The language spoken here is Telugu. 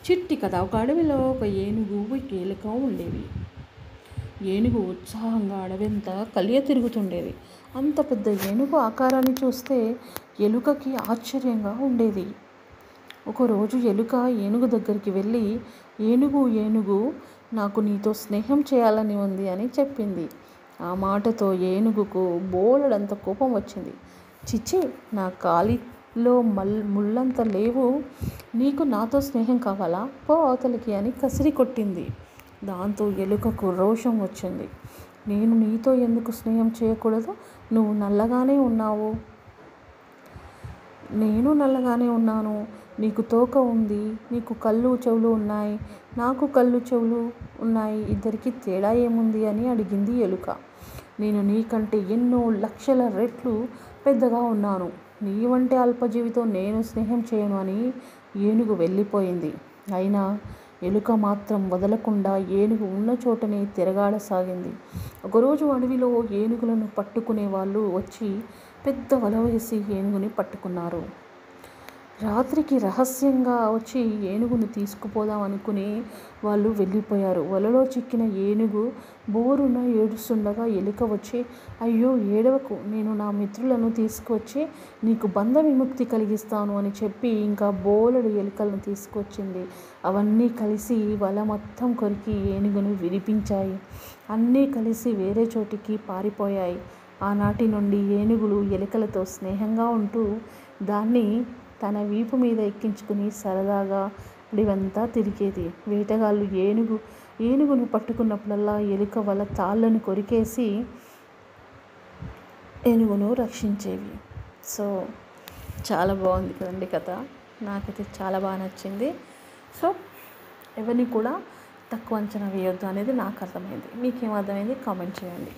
చిట్టి కథ. ఒక అడవిలో ఒక ఏనుగు, ఒక ఎలుక ఉండేవి. ఏనుగు ఉత్సాహంగా అడవంతా కలియ తిరుగుతుండేది. అంత పెద్ద ఏనుగు ఆకారాన్ని చూస్తే ఎలుకకి ఆశ్చర్యంగా ఉండేది. ఒకరోజు ఎలుక ఏనుగు దగ్గరికి వెళ్ళి, ఏనుగు ఏనుగు నాకు నీతో స్నేహం చేయాలని ఉంది అని చెప్పింది. ఆ మాటతో ఏనుగుకు బోలెడంత కోపం వచ్చింది. చిచ్చి, నా కాలిలో ముళ్ళంత లేవు, నీకు నాతో స్నేహం కావాలా, పో అవతలికి అని కసిరి కొట్టింది. దాంతో ఎలుకకు రోషం వచ్చింది. నేను నీతో ఎందుకు స్నేహం చేయకూడదు? నువ్వు నల్లగానే ఉన్నావు, నేను నల్లగానే ఉన్నాను. నీకు తోక ఉంది, నీకు కళ్ళు చెవులు ఉన్నాయి, నాకు కళ్ళు చెవులు ఉన్నాయి, ఇద్దరికి తేడా ఏముంది అని అడిగింది ఎలుక. నేను నీకంటే ఎన్నో లక్షల రెట్లు పెద్దగా ఉన్నాను, నీ వంటి అల్పజీవితో నేను స్నేహం చేయను అని ఏనుగు వెళ్ళిపోయింది. అయినా ఎలుక మాత్రం వదలకుండా ఏనుగు ఉన్న చోటనే తిరగాడసాగింది. ఒకరోజు అడవిలో ఏనుగులను పట్టుకునే వాళ్ళు వచ్చి పెద్ద వల వేసి ఏనుగుని పట్టుకున్నారు. రాత్రికి రహస్యంగా వచ్చి ఏనుగును తీసుకుపోదాం అనుకుని వాళ్ళు వెళ్ళిపోయారు. వలలో చిక్కిన ఏనుగు బోరున ఏడుస్తుండగా ఎలుక వచ్చి, అయ్యో ఏడవకు, నేను నా మిత్రులను తీసుకువచ్చి నీకు బంధ విముక్తి కలిగిస్తాను అని చెప్పి ఇంకా బోలెడు ఎలుకలను తీసుకొచ్చింది. అవన్నీ కలిసి వల మొత్తం కొరికి ఏనుగును విడిపించాయి. అన్నీ కలిసి వేరే చోటికి పారిపోయాయి. ఆనాటి నుండి ఏనుగులు ఎలుకలతో స్నేహంగా ఉంటూ దాన్ని తన వీపు మీద ఎక్కించుకుని సరదాగా అడవంతా తిరిగేది. వేటగాళ్ళు ఏనుగును పట్టుకున్నప్పుడల్లా ఎలుక వల తాళ్ళను కొరికేసి ఏనుగును రక్షించేవి. సో చాలా బాగుంది కదండి కథ. నాకైతే చాలా బాగా నచ్చింది. సో ఎవరిని కూడా తక్కువ అంచనా వేయొద్దు అనేది నాకు అర్థమైంది. మీకేం అర్థమైంది కామెంట్ చేయండి.